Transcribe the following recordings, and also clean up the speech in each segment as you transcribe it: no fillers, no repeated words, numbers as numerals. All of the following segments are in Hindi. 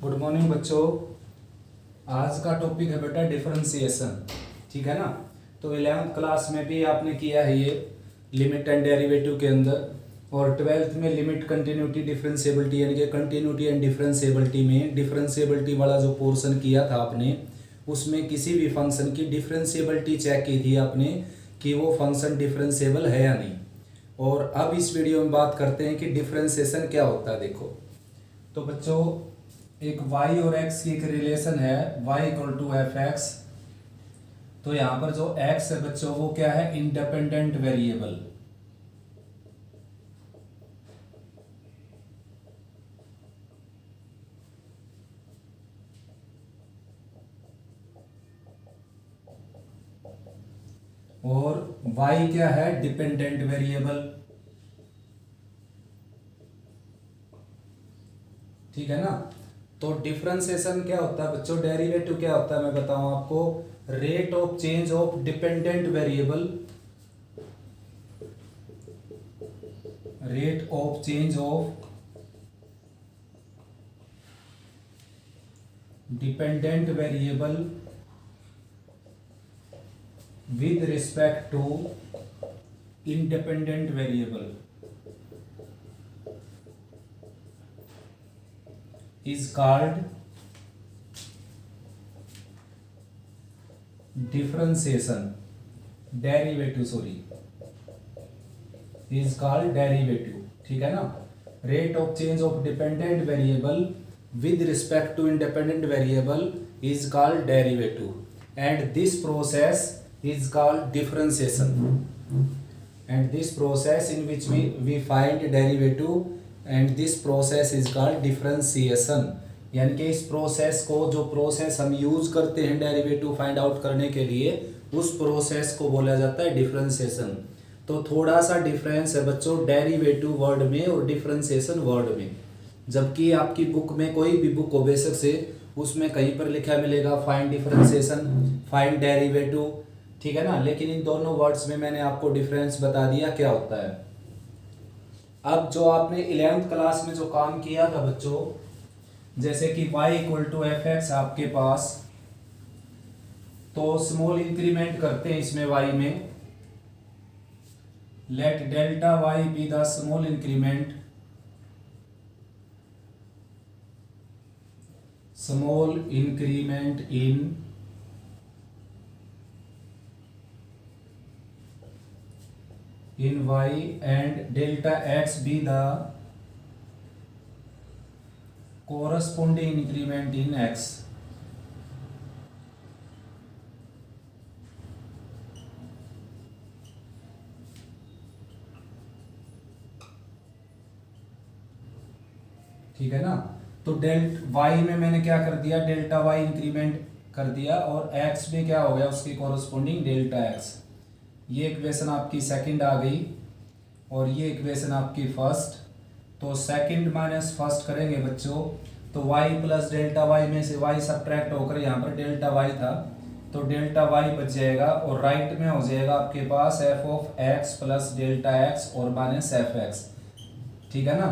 गुड मॉर्निंग बच्चों। आज का टॉपिक है बेटा डिफरेंशिएशन। ठीक है ना। तो 11th क्लास में भी आपने किया है ये लिमिट एंड डेरिवेटिव के अंदर, और 12th में लिमिट कंटिन्यूटी डिफरेंशिएबिलिटी यानी कि कंटिन्यूटी एंड डिफरेंशिएबिलिटी में डिफरेंशिएबिलिटी वाला जो पोर्शन किया था आपने, उसमें किसी भी फंक्शन की डिफरेंशिएबिलिटी चेक की थी आपने कि वो फंक्शन डिफरेंशिएबल है या नहीं। और अब इस वीडियो में बात करते हैं कि डिफरेंशिएशन क्या होता है। देखो तो बच्चों, एक y और x की एक रिलेशन है y equal to F X. तो यहाँ पर जो x है बच्चों वो क्या है, इंडिपेंडेंट वेरिएबल। और y क्या है, डिपेंडेंट वेरिएबल। ठीक है ना। तो डिफरेंशिएशन क्या होता है बच्चों, डेरिवेटिव क्या होता है मैं बताऊं आपको। Rate of change of dependent variable, rate of change of dependent variable with respect to independent variable is called differentiation, derivative sorry, is called derivative। ठीक है ना। rate of change of dependent variable with respect to independent variable is called derivative, and this process is called differentiation, and this process in which we find derivative, and this process is called differentiation। यानी कि इस प्रोसेस को, जो प्रोसेस हम यूज करते हैं डेरिवेटिव फाइंड आउट करने के लिए, उस प्रोसेस को बोला जाता है डिफरेंशिएशन। तो थोड़ा सा डिफरेंस है बच्चों डेरिवेटिव वर्ड में और डिफरेंशिएशन वर्ड में। जबकि आपकी बुक में, कोई भी बुक हो बेशक से, उसमें कहीं पर लिखा मिलेगा फाइंड डिफरेंशिएशन, फाइंड डेरिवेटिव। ठीक है ना। लेकिन इन दोनों वर्ड्स में मैंने आपको डिफरेंस बता दिया क्या होता है। अब जो आपने 11th क्लास में जो काम किया था बच्चों, जैसे कि y equal to F X आपके पास, तो स्मॉल इंक्रीमेंट करते हैं इसमें y में। Late delta y be the small increment, small increment in y and delta x be the corresponding increment in x। ठीक है ना। तो y में मैंने क्या कर दिया, डेल्टा y इंक्रीमेंट कर दिया, और x में क्या हो गया, उसकी कॉरस्पॉन्डिंग डेल्टा x। ये इक्वेशन आपकी सेकंड आ गई, और ये इक्वेशन आपकी फर्स्ट। तो सेकंड माइनस फर्स्ट करेंगे बच्चों, तो y प्लस डेल्टा y में से y सब्ट्रैक्ट होकर यहाँ पर डेल्टा y था, तो डेल्टा y बच जाएगा, और राइट में हो जाएगा आपके पास f of x plus delta x और माइनस एफ एक्स। ठीक है ना।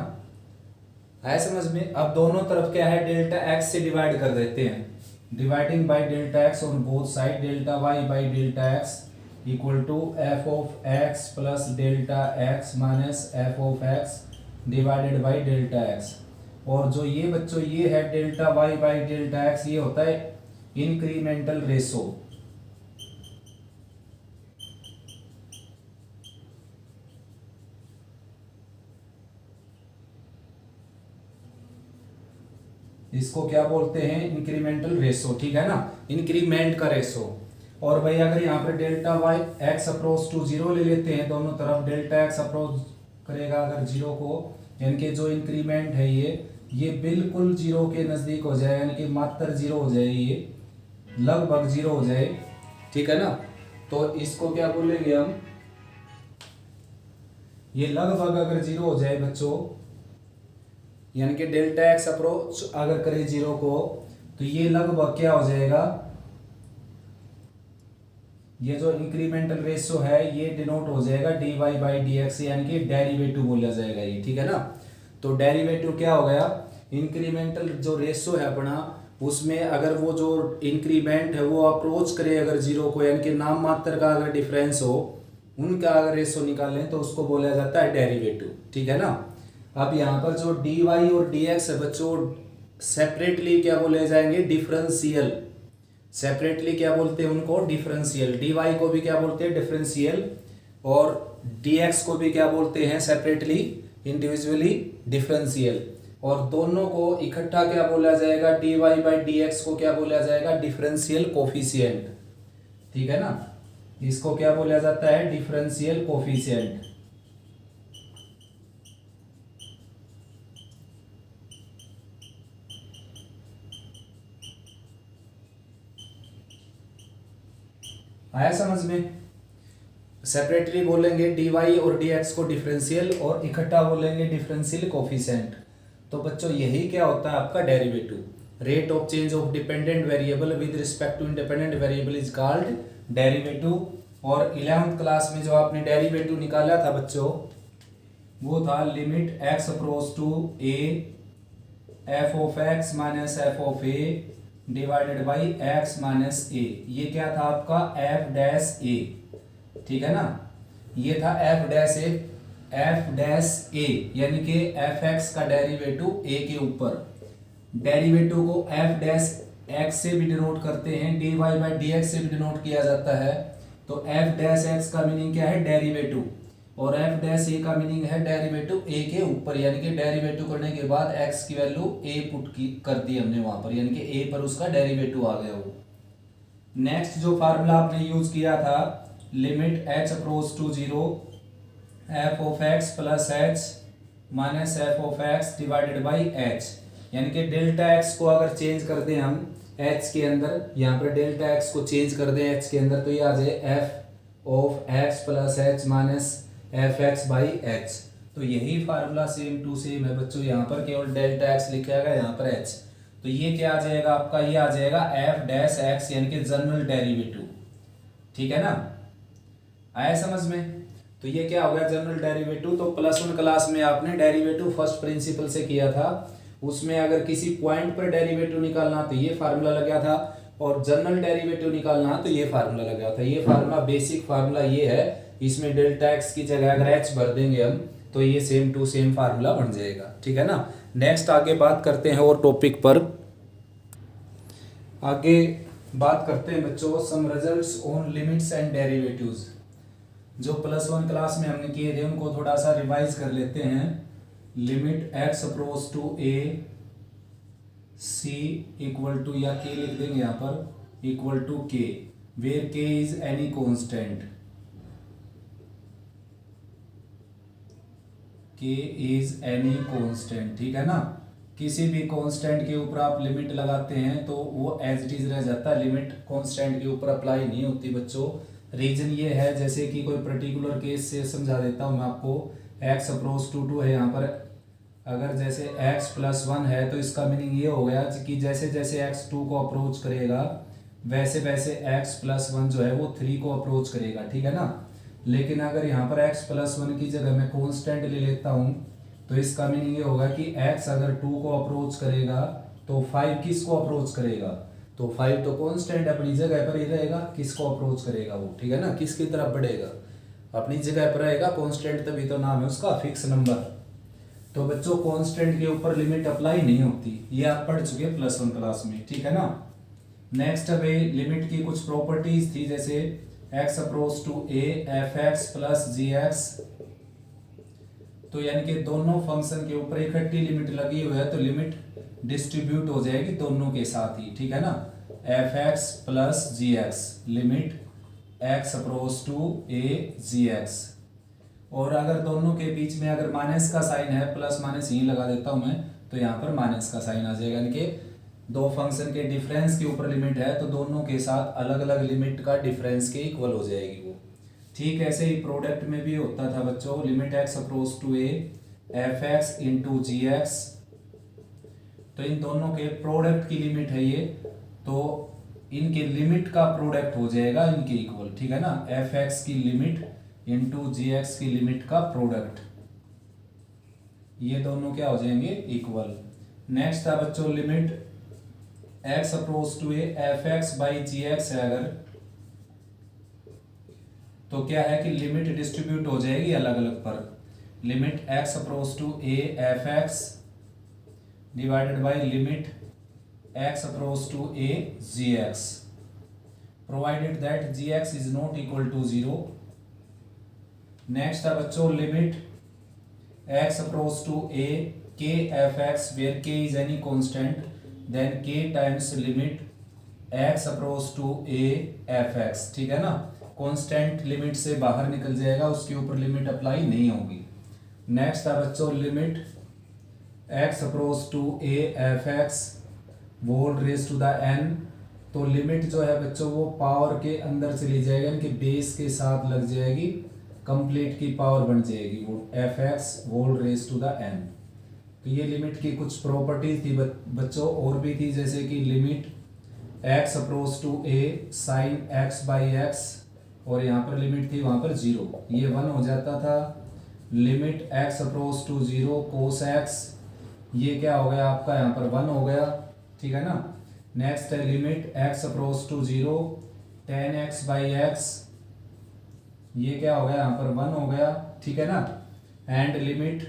है समझ में। अब दोनों तरफ क्या है, डेल्टा x से डिवाइड कर देते हैं। Dividing by delta x on both side, delta y by delta x equal to F of X plus delta X minus F of X divided by delta X. और जो ये बच्चों ये है delta Y by delta X, ये होता है इंक्रीमेंटल रेशो। इसको क्या बोलते हैं, इंक्रीमेंटल रेशो। ठीक है ना, इंक्रीमेंट का रेशो। और भाई अगर यहाँ पर delta Y X approach to zero ले लेते हैं, दोनों तरफ डेल्टा एक्स अप्रोच करेगा अगर जीरो को, यानी कि जो इंक्रीमेंट है ये बिल्कुल जीरो के नज़दीक हो जाए, यानी कि मात्र जीरो हो जाए, ये लगभग जीरो हो जाए। ठीक है ना। तो इसको क्या बोलेंगे हम, ये लगभग अगर जीरो हो जाए बच्चों, यानी कि डेल्टा एक्स अप्रोच अगर करे जीरो को, तो ये लगभग क्या हो जाएगा, ये जो इंक्रीमेंटल रेशियो है ये डिनोट हो जाएगा dy बाई डी एक्स, यानी कि डेरिवेटिव बोला जाएगा ये। ठीक है ना। तो डेरिवेटिव क्या हो गया, इंक्रीमेंटल जो रेशो है अपना, उसमें अगर वो जो इंक्रीमेंट है वो अप्रोच करे अगर जीरो को, यानी कि नाम मात्र का अगर डिफरेंस हो, उनका अगर रेशो निकालें तो उसको बोला जाता है डेरिवेटिव। ठीक है ना। अब यहाँ पर जो dy और dx है बच्चों, सेपरेटली क्या बोले जाएंगे, डिफरेंशियल। सेपरेटली क्या बोलते हैं उनको, डिफरेंशियल। dy को भी क्या बोलते हैं, डिफरेंशियल, और dx को भी क्या बोलते हैं, सेपरेटली, इंडिविजुअली, डिफरेंशियल। और दोनों को इकट्ठा क्या बोला जाएगा, dy बाई dx को क्या बोला जाएगा, डिफरेंशियल कोफिशिएंट। ठीक है ना, इसको क्या बोला जाता है, डिफरेंशियल कोफिशिएंट। आया समझ में। सेपरेटली बोलेंगे dy और dx को डिफरेंशियल, और इकट्ठा बोलेंगे डिफरेंशियल कोफिशिएंट। तो बच्चों यही क्या होता है आपका derivative. Rate of change of dependent variable with respect to independent variable is called derivative. और 11th क्लास में जो आपने डेरिवेटिव निकाला था बच्चों, वो था limit x approach to a f of x minus F of a divided by x minus a। ये क्या था आपका f डैश a। ठीक है ना, ये था f डैश a, यानी कि fx का डेरिवेटिव a के ऊपर। डेरिवेटिव को f डैश x से भी डिनोट करते हैं, dy बाई dx से भी डिनोट किया जाता है। तो f डैश x का मीनिंग क्या है, डेरिवेटिव, और f डैश a का मीनिंग है डेरिवेटिव a के ऊपर, यानी कि डेरिवेटिव करने के बाद x की वैल्यू a पुट की कर दी हमने वहां पर, यानी कि a पर उसका डेरिवेटिव आ गया वो। नेक्स्ट जो फार्मूला आपने यूज किया था, limit h approach to 0 f of x plus h minus F of x divided by h, यानी कि डेल्टा x को अगर चेंज कर दें हम h के अंदर, यहाँ पर डेल्टा x को चेंज कर दें h के अंदर, तो ये आ जाए f of x plus h minus F X by H. तो यही फार्मूला सेम टू सेम है बच्चों, यहाँ पर केवल डेल्टा x लिखा गया, यहाँ पर h। तो ये क्या आ जाएगा आपका, ये आ जाएगा f डैश x, यानी कि जनरल डेरिवेटिव। ठीक है ना, आया समझ में। तो ये क्या हो गया, जनरल डेरिवेटिव। तो +1 क्लास में आपने डेरिवेटिव फर्स्ट प्रिंसिपल से किया था, उसमें अगर किसी पॉइंट पर डेरिवेटिव निकालना तो ये फार्मूला लगा था, और जनरल डेरिवेटिव निकालना तो ये फार्मूला लगा था। ये फार्मूला बेसिक फार्मूला ये है, इसमें डेल्टा x की जगह अगर h भर देंगे हम तो ये सेम टू सेम फार्मूला बन जाएगा। ठीक है ना। नेक्स्ट आगे बात करते हैं और टॉपिक पर, आगे बात करते हैं बच्चों some results on limits and derivatives. जो +1 क्लास में हमने किए थे उनको थोड़ा सा रिवाइज कर लेते हैं। Limit x approach to a c equal to, या k लिख देंगे यहाँ पर, equal to k, where k is any constant, k is any constant. ठीक है ना, किसी भी कॉन्स्टेंट के ऊपर आप लिमिट लगाते हैं तो वो एज इट इज रह जाता है, लिमिट कॉन्स्टेंट के ऊपर अप्लाई नहीं होती बच्चों। रीजन ये है, जैसे कि कोई पर्टिकुलर केस से समझा देता हूँ मैं आपको। x अप्रोच टू 2 है यहाँ पर, अगर जैसे x प्लस 1 है तो इसका मीनिंग ये हो गया कि जैसे जैसे x 2 को अप्रोच करेगा वैसे वैसे x प्लस 1 जो है वो 3 को अप्रोच करेगा। ठीक है ना। लेकिन अगर यहाँ पर x प्लस 1 की जगह मैं कॉन्स्टेंट ले लेता हूँ तो इसका मीनिंग ये होगा कि x अगर 2 को अप्रोच करेगा तो 5 किसको अप्रोच करेगा, तो 5 तो कॉन्स्टेंट अपनी जगह पर ही रहेगा, किसको अप्रोच करेगा वो। ठीक है ना, किसकी तरफ बढ़ेगा, अपनी जगह पर रहेगा कॉन्स्टेंट, तभी तो नाम है उसका फिक्स नंबर। तो बच्चों कॉन्स्टेंट के ऊपर लिमिट अप्लाई नहीं होती, ये आप पढ़ चुके हैं +1 क्लास में। ठीक है ना। नेक्स्ट अब लिमिट की कुछ प्रॉपर्टीज थी, जैसे x approach to a F X plus G X, तो यानी कि दोनों फंक्शन के ऊपर इकट्ठी लिमिट लगी हुई है तो लिमिट डिस्ट्रीब्यूट हो जाएगी दोनों के साथ ही। ठीक है ना, F X plus G X, limit x approach to a G X. और अगर दोनों के बीच में अगर माइनस का साइन है, प्लस माइनस यही लगा देता हूं मैं, तो यहाँ पर माइनस का साइन आ जाएगा, यानी कि दो फंक्शन के डिफरेंस के ऊपर लिमिट है तो दोनों के साथ अलग अलग लिमिट का डिफरेंस के इक्वल हो जाएगी वो। ठीक ऐसे ही प्रोडक्ट में भी होता था बच्चों, limit x approach to a F X into G X, तो इन दोनों के प्रोडक्ट की लिमिट है ये, तो इनके लिमिट का प्रोडक्ट हो जाएगा इनके इक्वल। ठीक है ना, एफ एक्स की लिमिट इंटू जी एक्स की लिमिट का प्रोडक्ट, ये दोनों क्या हो जाएंगे, इक्वल। नेक्स्ट था बच्चों limit x approach to A F X by G X है अगर, तो क्या है कि लिमिट डिस्ट्रीब्यूट हो जाएगी अलग अलग पर। Limit x approach to A F X divided by limit x approach to A G X, provided that G X is not equal to 0। Next है बच्चों limit x approach to A K F X where k is any constant, then k times limit x approach to A F X, ठीक है ना। कांस्टेंट लिमिट से बाहर निकल जाएगा, उसके ऊपर लिमिट अप्लाई नहीं होगी। नेक्स्ट है बच्चों limit x approach to A F X whole raise to the n, तो लिमिट जो है बच्चों वो पावर के अंदर चली जाएगी, इनके बेस के साथ लग जाएगी, कंप्लीट की पावर बन जाएगी वो F X whole raise to the n। तो ये लिमिट की कुछ प्रॉपर्टीज थी बच्चों, और भी थी, जैसे कि limit x approach to A sine x by X, और यहाँ पर लिमिट थी वहाँ पर 0, ये 1 हो जाता था। Limit x approach to 0 cos x, ये क्या हो गया आपका यहाँ पर 1 हो गया, ठीक है ना। नेक्स्ट है limit x approach to 0 tan x by X, ये क्या हो गया यहाँ पर 1 हो गया, ठीक है ना। And limit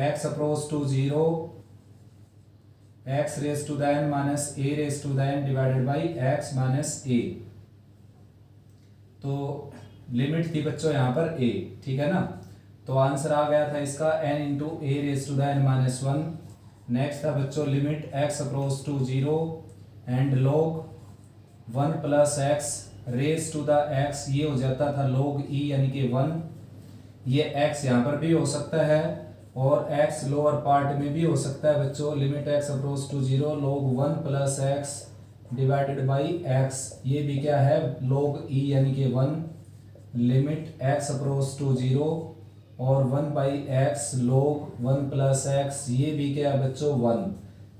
x approach to 0 x raise to the n minus a raise to the n divided by x minus a, तो लिमिट थी बच्चों यहाँ पर a, ठीक है ना। तो आंसर आ गया था इसका n into A raise to the n minus 1। Next था बच्चों limit x approach to 0 and log 1 plus X raise to the x, ये हो जाता था log e यानी कि 1, ये x यहाँ पर भी हो सकता है और x लोअर पार्ट में भी हो सकता है बच्चों। Limit x approach to 0 log 1 plus X divided by x, ये भी क्या है log e यानी कि 1। लिमिट x अप्रोच टू 0 और 1 by x log 1 plus x, ये भी क्या है बच्चों 1।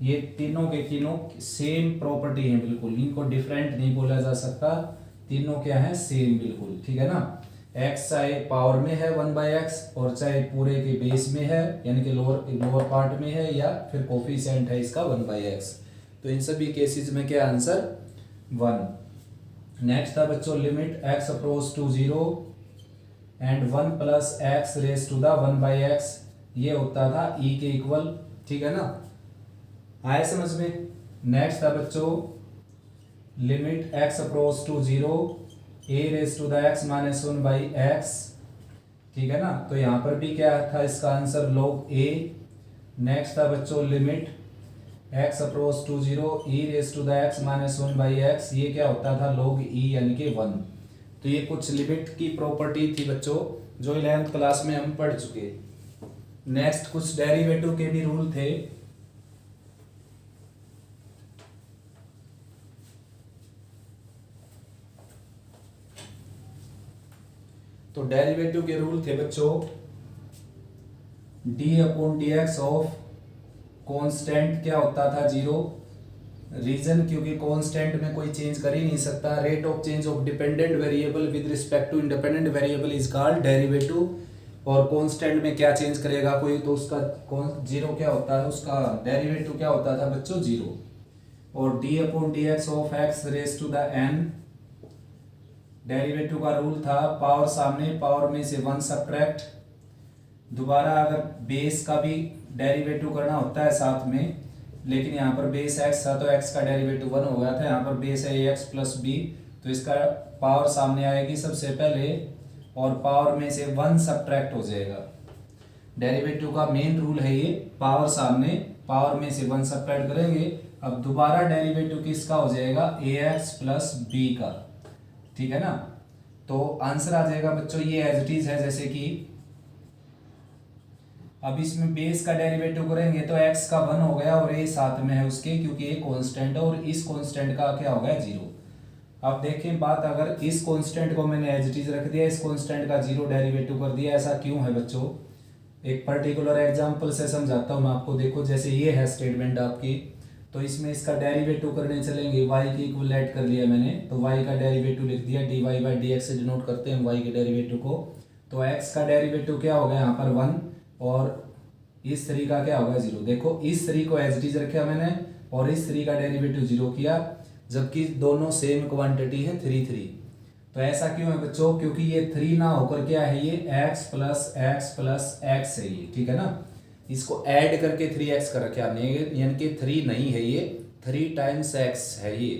ये तीनों के तीनों सेम प्रॉपर्टी हैं बिल्कुल, इनको डिफरेंट नहीं बोला जा सकता, तीनों क्या है सेम बिल्कुल, ठीक है ना। x चाहे पावर में है 1 बाई एक्स और चाहे पूरे के बेस में है यानी कि लोअर पार्ट में है, या फिर कोफिशिएंट है इसका 1 बाई एक्स, तो इन सभी केसेस में क्या आंसर 1। नेक्स्ट था बच्चों limit x approach to 0 and 1 plus X raise to the 1 by X, ये होता था e के इक्वल, ठीक है ना, आया समझ में। नेक्स्ट था बच्चों limit x approach to 0 a raise to the x minus 1 by X, ठीक है ना, तो यहाँ पर भी क्या था इसका आंसर log a। नेक्स्ट था बच्चों limit x approach to 0 e raise to the x minus 1 by X, ये क्या होता था log e यानी कि 1। तो ये कुछ लिमिट की प्रॉपर्टी थी बच्चों जो 11th क्लास में हम पढ़ चुके। नेक्स्ट कुछ डेरिवेटिव के भी रूल थे। तो डेरिवेटिव के रूल थे बच्चों D upon D X of constant क्या होता था 0, रीजन क्योंकि कांस्टेंट में कोई चेंज कर ही नहीं सकता। Rate of change of dependent variable with respect to independent variable is called derivative, और कांस्टेंट में क्या चेंज करेगा कोई तो उसका 0 क्या होता है, उसका डेरिवेटिव क्या होता था बच्चों 0। और D upon D X of X raise to the n, derivative का रूल था पावर सामने पावर में से 1 सब्ट्रैक्ट, दोबारा अगर बेस का भी डेरिवेटिव करना होता है साथ में, लेकिन यहाँ पर बेस x था तो x का डेरिवेटिव 1 हो गया था, यहाँ पर बेस है ax प्लस b, तो इसका पावर सामने आएगी सबसे पहले और पावर में से 1 सब्ट्रैक्ट हो जाएगा। डेरिवेटिव का मेन रूल है ये, पावर सामने पावर में से 1 सब्ट्रैक्ट करेंगे। अब दोबारा डेरिवेटिव किसका हो जाएगा ax प्लस b का, ठीक है ना। तो आंसर आ जाएगा बच्चों ये एज इट इज है, जैसे कि अब इसमें बेस का डेरिवेटिव करेंगे तो x का 1 हो गया और a साथ में है उसके, क्योंकि ये कांस्टेंट है और इस कांस्टेंट का क्या हो गया 0। अब देखें बात, अगर इस कांस्टेंट को मैंने एज इट इज रख दिया, इस कांस्टेंट का 0 डेरिवेटिव कर दिया, ऐसा क्यों है बच्चों। एक पर्टिकुलर एग्जांपल से समझाता हूँ मैं आपको। देखो जैसे ये है स्टेटमेंट आपकी, तो इसमें इसका डेरिवेटिव करने चलेंगे, y की इक्वल ऐड कर लिया मैंने, तो y का डेरिवेटिव लिख दिया, dy बाई डी एक्स से डिनोट करते हैं y के डेरिवेटिव को। तो x का डेरिवेटिव क्या हो गया यहाँ पर 1 और इस 3 का क्या होगा 0। देखो इस 3 को एज इट इज रखा मैंने और इस 3 का डेरिवेटिव 0 किया, जबकि दोनों सेम क्वांटिटी है 3 3। तो ऐसा क्यों है बच्चों, क्योंकि ये 3 ना होकर क्या है, ये x plus x plus x है ये, ठीक है ना। इसको ऐड करके 3x कर रखे आपने, यानी कि 3 नहीं है ये, 3 टाइम्स x है ये,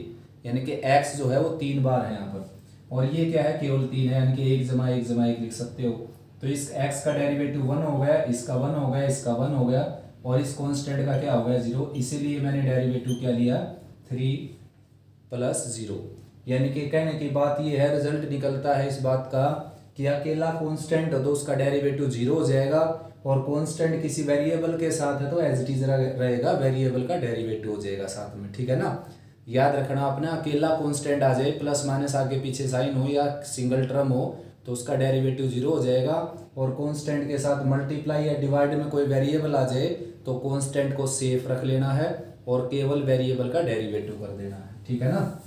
यानी कि x जो है वो 3 बार है यहाँ पर, और ये क्या है केवल 3 है, यानी कि 1 जमा 1 जमा 1 लिख सकते हो। तो इस x का डेरिवेटिव 1 हो गया, इसका 1 हो गया, इसका 1 हो गया, और इस कांस्टेंट का क्या हो गया 0, इसीलिए मैंने डेरिवेटिव क्या लिया 3 प्लस 0। यानी कि कहने की बात ये है, रिजल्ट निकलता है इस बात का कि अकेला कांस्टेंट हो तो उसका डेरिवेटिव 0 हो जाएगा, और कांस्टेंट किसी वेरिएबल के साथ है तो एज इट इज रहेगा, वेरिएबल का डेरिवेटिव हो जाएगा साथ में, ठीक है ना। याद रखना अपना, अकेला कांस्टेंट आ जाए, प्लस माइनस आगे पीछे साइन हो या सिंगल टर्म हो तो उसका डेरिवेटिव 0 हो जाएगा, और कांस्टेंट के साथ मल्टीप्लाई या डिवाइड में कोई वेरिएबल आ जाए तो कांस्टेंट को सेफ रख लेना है और केवल वेरिएबल का डेरिवेटिव कर देना है, ठीक है ना।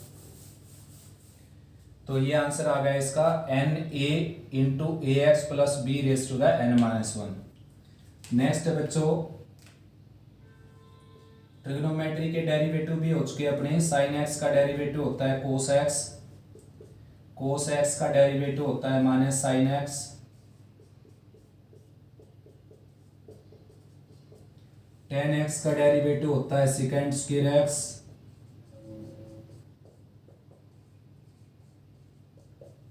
तो ये आंसर आ गया इसका NA into AX plus B raise to the n-1। Next है बच्चों, ट्रिग्नोमेट्री के डेरिवेटिव भी हो चुके अपने। साइन एक्स का डेरिवेटिव होता है कोस एक्स, कोस एक्स का डेरिवेटिव होता है minus sine x, ten x का डेरिवेटिव होता है सेकेंड स्क्वायर एक्स,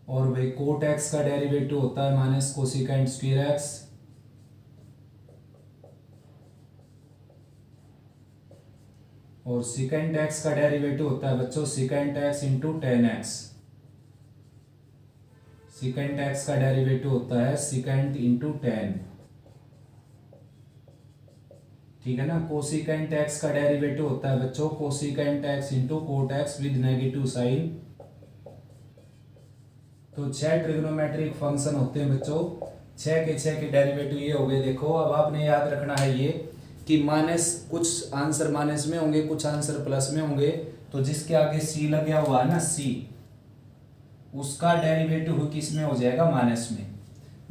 और भाई कोट एक्स का डेरिवेटिव होता है माइनस कोसिकेंट स्क्वायर एक्स, और सेकेंड एक्स का डेरिवेटिव होता है बच्चों second x into ten x. Second x का डेरिवेटिव होता है सेकेंड इंटू टेन, ठीक है ना। कोसिकेंट एक्स का डेरिवेटिव होता है बच्चों cosecant X into cot X with negative sign. तो 6 ट्रिग्नोमेट्रिक फंक्शन होते हैं बच्चों, 6 के डेरिवेटिव ये हो गए। देखो अब आपने याद रखना है ये कि माइनस, कुछ आंसर माइनस में होंगे, कुछ आंसर प्लस में होंगे, तो जिसके आगे सी लगा हुआ है ना सी, उसका डेरिवेटिव किस में हो जाएगा माइनस में,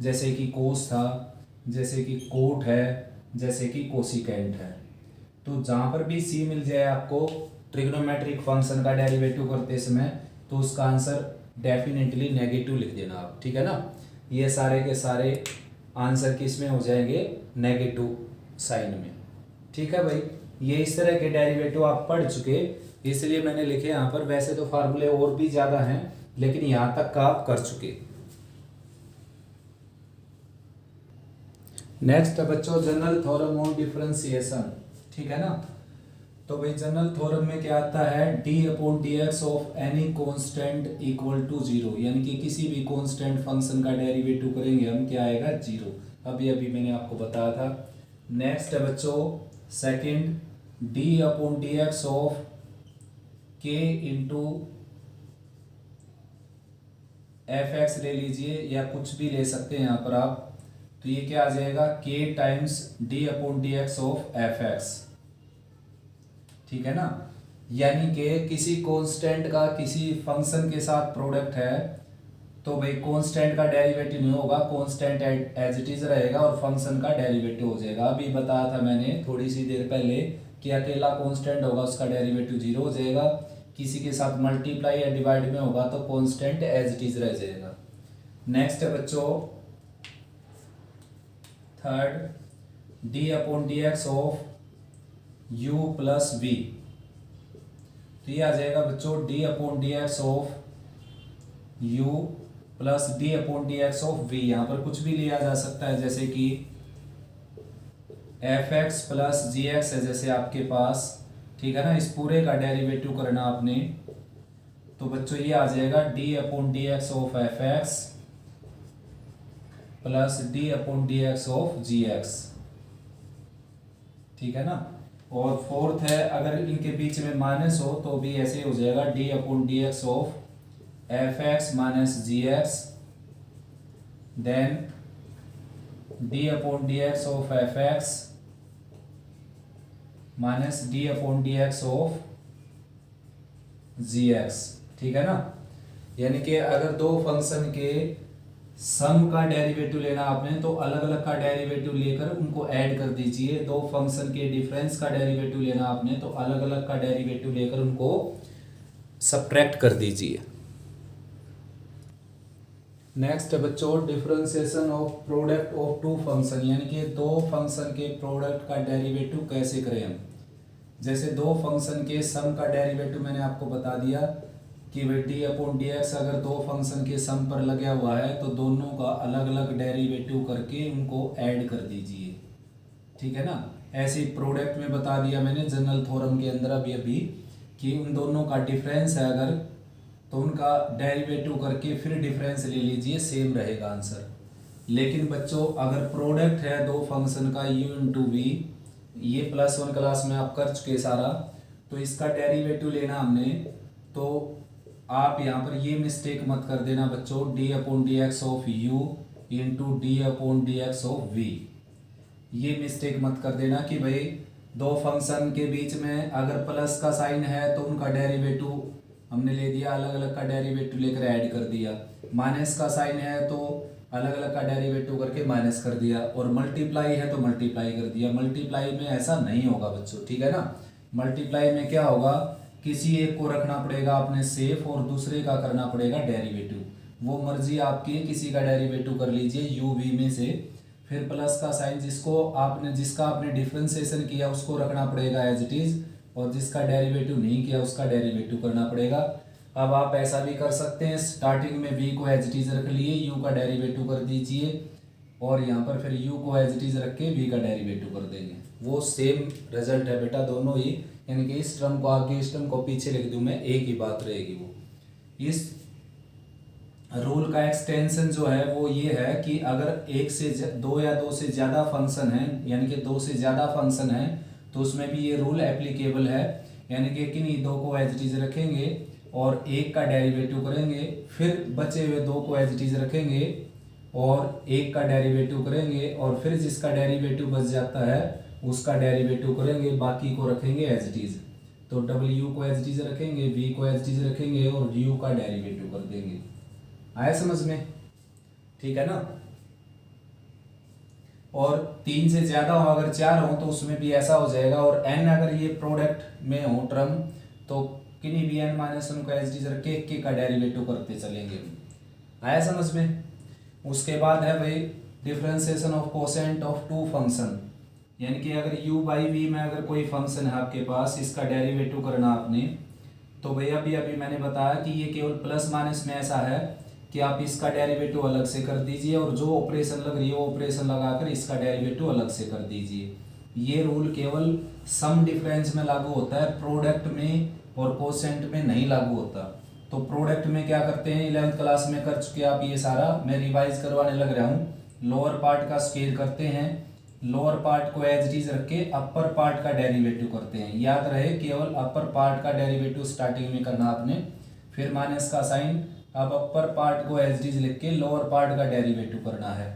जैसे कि कोस था, जैसे कि कोट है, जैसे कि कोसिकेंट है। तो जहां पर भी सी मिल जाए आपको ट्रिग्नोमेट्रिक फंक्शन का डेरिवेटिव करते समय, तो उसका आंसर डेफिनेटली नेगेटिव लिख देना आप, ठीक है ना। ये सारे के सारे आंसर किस में हो जाएंगे नेगेटिव साइन में, ठीक है भाई। ये इस तरह के डेरिवेटिव आप पढ़ चुके, इसलिए मैंने लिखे यहाँ पर। वैसे तो फार्मूले और भी ज्यादा हैं, लेकिन यहाँ तक का आप कर चुके। नेक्स्ट है बच्चों जनरल थ्योरम ऑन डिफरेंशिएशन, ठीक है ना। तो भाई जनरल थ्योरम में क्या आता है, d/dx of any constant equal to 0, यानी कि किसी भी कांस्टेंट फंक्शन का डेरिवेटिव करेंगे हम, क्या आएगा 0। अभी अभी मैंने आपको बताया था। नेक्स्ट है बच्चों second, d/dx of k into fx ले लीजिए, या कुछ भी ले सकते हैं यहाँ पर आप। तो ये क्या आ जाएगा k times d/dx of fx, ठीक है ना। यानी कि किसी कांस्टेंट का किसी फंक्शन के साथ प्रोडक्ट है, तो भाई कांस्टेंट का डेरिवेटिव नहीं होगा, कांस्टेंट एज इट इज रहेगा और फंक्शन का डेरिवेटिव हो जाएगा। अभी बताया था मैंने थोड़ी सी देर पहले कि अकेला कांस्टेंट होगा उसका डेरिवेटिव 0 हो जाएगा, किसी के साथ मल्टीप्लाई या डिवाइड में होगा तो कांस्टेंट एज इट इज रह जाएगा। नेक्स्ट है बच्चों third, d/dx of u plus v। तो ये आ जाएगा बच्चों d/dx of u plus d/dx of v। यहाँ पर कुछ भी लिया जा सकता है, जैसे कि fx प्लस gx है जैसे आपके पास, ठीक है ना। इस पूरे का डेरिवेटिव करना आपने, तो बच्चों ये आ जाएगा d/dx of fx plus d/dx of gx, ठीक है ना। और फोर्थ है, अगर इनके बीच में माइनस हो तो भी ऐसे हो जाएगा d/dx of fx minus gx, then d/dx of fx minus d/dx of gx, ठीक है ना। यानी कि अगर दो फंक्शन के सम का डेरिवेटिव लेना आपने तो अलग अलग का डेरिवेटिव लेकर उनको ऐड कर दीजिए। दो फंक्शन के डिफरेंस का डेरिवेटिव लेना आपने तो अलग अलग का डेरिवेटिव लेकर उनको सब्ट्रैक्ट कर दीजिए। नेक्स्ट है बच्चों differentiation of product of two function, यानी कि दो फंक्शन के प्रोडक्ट का डेरिवेटिव कैसे करें हम। जैसे दो फंक्शन के सम का डेरिवेटिव मैंने आपको बता दिया कि भाई डी अपॉन डी एक्स अगर दो फंक्शन के सम पर लगा हुआ है तो दोनों का अलग अलग डेरिवेटिव करके उनको ऐड कर दीजिए, ठीक है ना। ऐसे प्रोडक्ट में बता दिया मैंने जनरल थ्योरम के अंदर अभी अभी कि उन दोनों का डिफरेंस है अगर तो उनका डेरिवेटिव करके फिर डिफरेंस ले लीजिए, सेम रहेगा आंसर। लेकिन बच्चों अगर प्रोडक्ट है दो फंक्शन का u इंटू वी, ये +1 क्लास में आप कर चुके सारा, तो इसका डेरिवेटिव लेना हमने तो आप यहाँ पर ये मिस्टेक मत कर देना बच्चों, D upon D X of U into D upon D X of V. ये मिस्टेक मत कर देना कि भाई दो फंक्शन के बीच में अगर प्लस का साइन है तो उनका डेरिवेटिव हमने ले दिया, अलग अलग का डेरिवेटिव लेकर ऐड कर दिया। माइनस का साइन है तो अलग अलग का डेरिवेटिव करके माइनस कर दिया, और मल्टीप्लाई है तो मल्टीप्लाई कर दिया। मल्टीप्लाई में ऐसा नहीं होगा बच्चों, ठीक है ना। मल्टीप्लाई में क्या होगा, किसी एक को रखना पड़ेगा आपने सेफ और दूसरे का करना पड़ेगा डेरिवेटिव। वो मर्जी आपकी, किसी का डेरिवेटिव कर लीजिए यू वी में से, फिर प्लस का साइन जिसका आपने डिफरेंशिएशन किया उसको रखना पड़ेगा एज इट इज, और जिसका डेरिवेटिव नहीं किया उसका डेरिवेटिव करना पड़ेगा। अब आप ऐसा भी कर सकते हैं, स्टार्टिंग में v को एज इट इज रख लिए, u का डेरिवेटिव कर दीजिए, और यहाँ पर फिर u को एज इट इज रख के v का डेरिवेटिव कर देंगे। वो सेम रिजल्ट है बेटा दोनों ही, यानी कि इस टर्म को आगे इस टर्म को पीछे लिख दूं मैं, एक ही बात रहेगी। वो इस रूल का एक्सटेंशन जो है वो ये है कि अगर एक से दो या दो से ज़्यादा फंक्शन है, यानी कि दो से ज़्यादा फंक्शन है, तो उसमें भी ये रूल एप्लीकेबल है। यानी कि किन्हीं दो को एज इट इज रखेंगे और एक का डेरिवेटिव करेंगे, फिर बचे हुए दो को एज इट इज रखेंगे और एक का डेरिवेटिव करेंगे, और फिर जिसका डेरिवेटिव बच जाता है उसका डेरिवेटिव करेंगे, बाकी को रखेंगे एज इट इज। तो w को एज इट इज रखेंगे, v को एज इट इज रखेंगे और u का डेरिवेटिव कर देंगे। आया समझ में, ठीक है ना। और तीन से ज्यादा हो, अगर चार हो तो उसमें भी ऐसा हो जाएगा, और n अगर ये प्रोडक्ट में हो टर्म तो किन्हीं भी n-1 को एज इट इज रख के एक का डेरिवेटिव करते चलेंगे। आया समझ में। उसके बाद है भाई differentiation of quotient of two function, यानी कि अगर u बाई वी में अगर कोई फंक्शन है आपके पास, इसका डेरिवेटिव करना आपने, तो भाई अभी मैंने बताया कि ये केवल प्लस माइनस में ऐसा है कि आप इसका डेरिवेटिव अलग से कर दीजिए और जो ऑपरेशन लग रही है वो ऑपरेशन लगाकर इसका डेरिवेटिव अलग से कर दीजिए। ये रूल केवल सम डिफरेंस में लागू होता है, प्रोडक्ट में और कोसेंट में नहीं लागू होता। तो प्रोडक्ट में क्या करते हैं, 11th क्लास में कर चुके आप ये सारा, मैं रिवाइज करवाने लग रहा हूँ। लोअर पार्ट का स्क्वायर करते हैं, लोअर पार्ट को एज इट इज रख के अपर पार्ट का डेरिवेटिव करते हैं। याद रहे केवल अपर पार्ट का डेरिवेटिव स्टार्टिंग में करना आपने, फिर माइनस का साइन, अब अपर पार्ट को एज इट इज लिख के लोअर पार्ट का डेरिवेटिव करना है,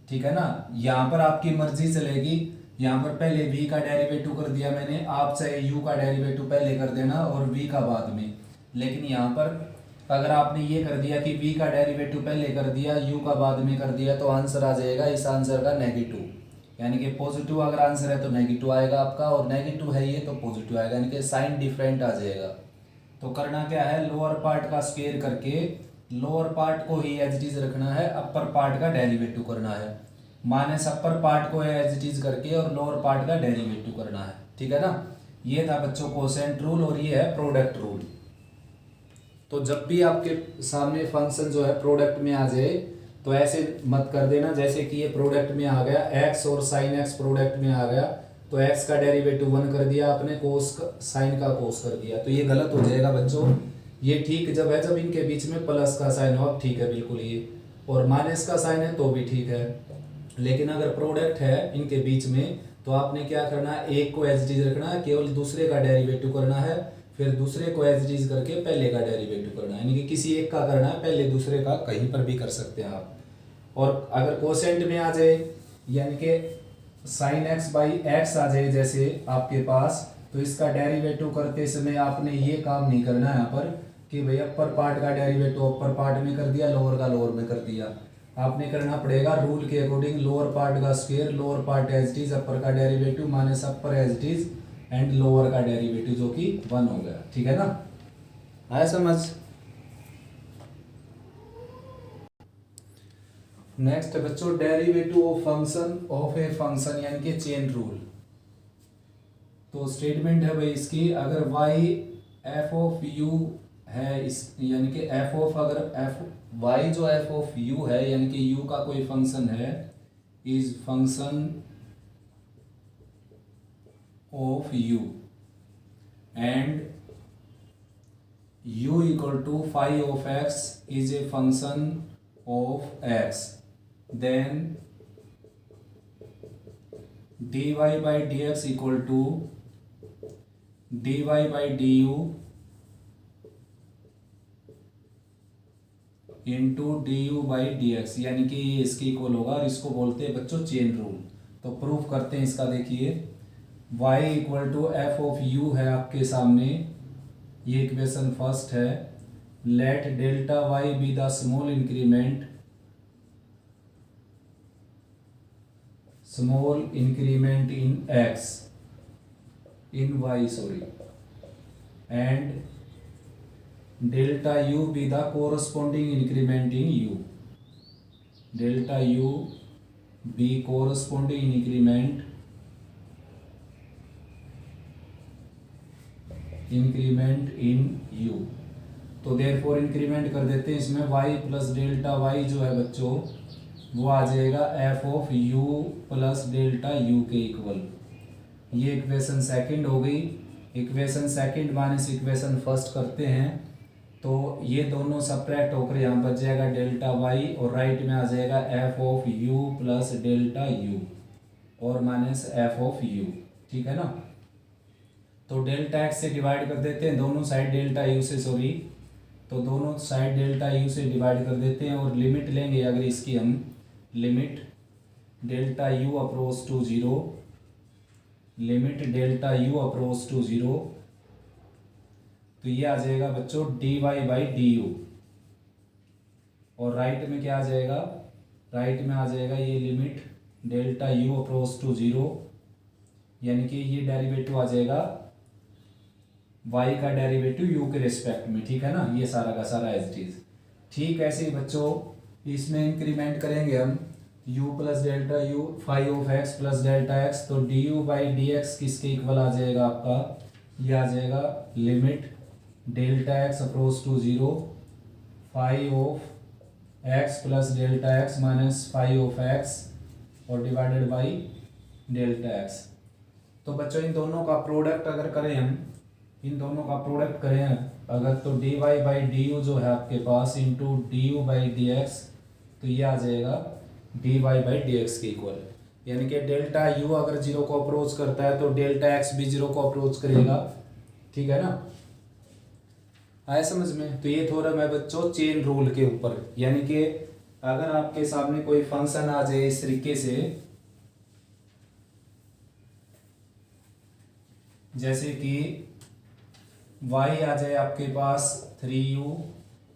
ठीक है ना। यहाँ पर आपकी मर्जी चलेगी, यहाँ पर पहले v का डेरिवेटिव कर दिया मैंने, आप चाहे u का डेरिवेटिव पहले कर देना और v का बाद में। लेकिन यहाँ पर अगर आपने ये कर दिया कि v का डेरिवेटिव पहले कर दिया, u का बाद में कर दिया, तो आंसर आ जाएगा इस आंसर का नेगेटिव। यानी कि पॉजिटिव अगर आंसर है तो नेगेटिव आएगा आपका, और नेगेटिव है ये तो पॉजिटिव आएगा, यानी कि साइन डिफरेंट आ जाएगा। तो करना क्या है, लोअर पार्ट का स्क्वायर करके लोअर पार्ट को ही एज इट इज रखना है, अपर पार्ट का डेरिवेटिव करना है, माइनस अपर पार्ट को एज इट इज करके और लोअर पार्ट का डेरिवेटिव करना है, ठीक है ना। ये था बच्चों कोसेंट रूल और ये है प्रोडक्ट रूल। तो जब भी आपके सामने फंक्शन जो है प्रोडक्ट में आ जाए तो ऐसे मत कर देना जैसे कि ये प्रोडक्ट में आ गया, x और साइन x प्रोडक्ट में आ गया तो x का डेरिवेटिव 1 कर दिया आपने, कोस साइन का कोस कर दिया, तो ये गलत हो जाएगा बच्चों। ये ठीक जब है जब इनके बीच में प्लस का साइन हो, ठीक है बिल्कुल ये, और माइनस का साइन है तो भी ठीक है। लेकिन अगर प्रोडक्ट है इनके बीच में तो आपने क्या करना है, एक को एज इट इज रखना है, केवल दूसरे का डेरिवेटिव करना है, फिर दूसरे को एज इट इज करके पहले का डेरिवेटिव करना है, यानी कि किसी एक का करना है, पहले दूसरे का कहीं पर भी कर सकते हैं आप। और अगर कोसेंट में आ जाए यानी कि साइन एक्स बाई एक्स आ जाए जैसे आपके पास, तो इसका डेरिवेटिव करते समय आपने ये काम नहीं करना है यहाँ पर कि भाई अपर पार्ट का डेरिवेटिव अपर पार्ट में कर दिया, लोअर का लोअर में कर दिया। आपने करना पड़ेगा रूल के अकॉर्डिंग, लोअर पार्ट का square, lower part as it is, upper का derivative minus upper as it is and lower का डेरिवेटिव जो कि 1 हो गया। ठीक है ना, आया समझ। नेक्स्ट बच्चों, derivative of function of a function यानी कि चेन रूल। तो स्टेटमेंट है भाई इसकी, अगर y एफ ऑफ यू है इस यानी कि एफ ऑफ, अगर एफ y जो एफ ऑफ यू है यानी कि u का कोई फंक्शन है, is function of u and u equal to phi of x is a function of x, then dy by dx equal to dy by du into D you by D x, यानी कि ये इसके इक्वल होगा और इसको बोलते हैं बच्चों चेन रूल। तो प्रूफ करते हैं इसका। देखिए y equal to F of u है आपके सामने, ये इक्वेशन फर्स्ट है। Let delta y be the small increment in x in y sorry, and delta u be the corresponding increment in u, delta u be corresponding increment in u। तो देयरफॉर इंक्रीमेंट कर देते हैं इसमें, y प्लस डेल्टा y जो है बच्चों वो आ जाएगा F of you plus delta you के इक्वल। ये इक्वेशन सेकंड हो गई। Equation second minus equation first करते हैं तो ये दोनों सब्ट्रैक्ट होकर यहाँ बच जाएगा डेल्टा वाई, और राइट में आ जाएगा F of you plus delta you और माइनस एफ ऑफ यू। ठीक है ना, तो डेल्टा एक्स से डिवाइड कर देते हैं, दोनों साइड डेल्टा यू से सॉरी, तो दोनों साइड डेल्टा यू से डिवाइड कर देते हैं और लिमिट लेंगे अगर इसकी हम, limit delta u approach to zero, limit delta u approach to zero, तो ये आ जाएगा बच्चों d Y by D u, और राइट में क्या आ जाएगा, राइट में आ जाएगा ये limit delta u approach to zero, यानी कि ये डेरिवेटिव आ जाएगा y का डेरिवेटिव u के रिस्पेक्ट में। ठीक है ना, ये सारा का सारा एज इट इज। ठीक ऐसे ही बच्चों इसमें इंक्रीमेंट करेंगे हम u plus delta u phi of x plus delta x, तो d you by D x किसके इक्वल आ जाएगा आपका, ये आ जाएगा limit delta x approach to zero phi of x plus delta x minus phi of x और डिवाइडेड बाई डेल्टा x। तो बच्चों इन दोनों का प्रोडक्ट अगर करें हम, इन दोनों का प्रोडक्ट करें अगर, तो D Y by D U जो है आपके पास into D you by D X, तो ये आ जाएगा D Y by D X के इक्वल, यानी कि डेल्टा यू अगर जीरो को अप्रोच करता है तो डेल्टा एक्स भी जीरो को अप्रोच करेगा। ठीक है ना, आया समझ में। तो ये थोड़ा मैं बच्चों चेन रूल के ऊपर, यानी कि अगर आपके सामने कोई फंक्शन आ जाए इस तरीके से, जैसे कि y आ जाए आपके पास 3u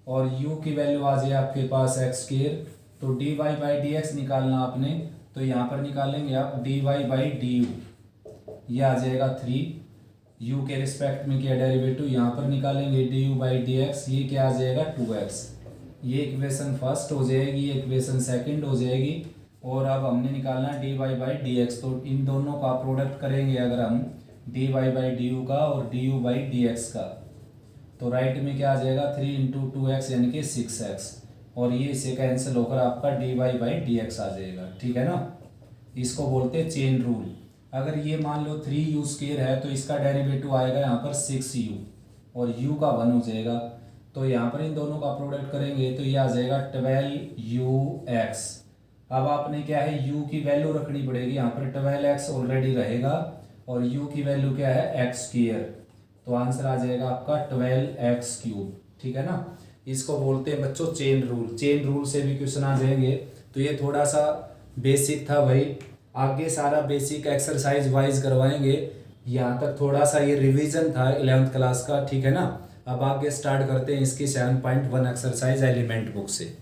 और u की वैल्यू आ जाए आपके पास x स्क्वायर, तो dy बाई डी एक्स निकालना आपने, तो यहाँ पर निकालेंगे आप dy बाई डी यू, ये आ जाएगा 3, u के रिस्पेक्ट में क्या डेरिवेटिव यहाँ पर निकालेंगे du बाई डी एक्स, ये क्या आ जाएगा 2x। ये इक्वेशन फर्स्ट हो जाएगी, ये इक्वेशन सेकंड हो जाएगी, और अब हमने निकालना है dy बाई डी एक्स, तो इन दोनों का प्रोडक्ट करेंगे अगर हम d Y by D u का और d you by D x का, तो राइट में क्या आ जाएगा 3 इंटू 2x यानी कि 6x, और ये इसे कैंसिल होकर आपका D Y by D X आ जाएगा। ठीक है ना, इसको बोलते हैं चेन रूल। अगर ये मान लो 3u स्क्वायर है तो इसका डेरिवेटिव आएगा यहाँ पर 6u और u का 1 हो जाएगा, तो यहाँ पर इन दोनों का प्रोडक्ट करेंगे तो ये आ जाएगा 12ux। अब आपने क्या है u की वैल्यू रखनी पड़ेगी, यहाँ पर 12x ऑलरेडी रहेगा और u की वैल्यू क्या है x स्क्वायर, तो आंसर आ जाएगा आपका 12x क्यूब। ठीक है ना, इसको बोलते हैं बच्चों चेन रूल। चेन रूल से भी क्वेश्चन आ जाएंगे, तो ये थोड़ा सा बेसिक था भाई, आगे सारा बेसिक एक्सरसाइज वाइज करवाएंगे, यहाँ तक थोड़ा सा ये रिवीजन था 11th क्लास का। ठीक है ना, अब आगे स्टार्ट करते हैं इसकी 7.1 एक्सरसाइज एलिमेंट बुक से।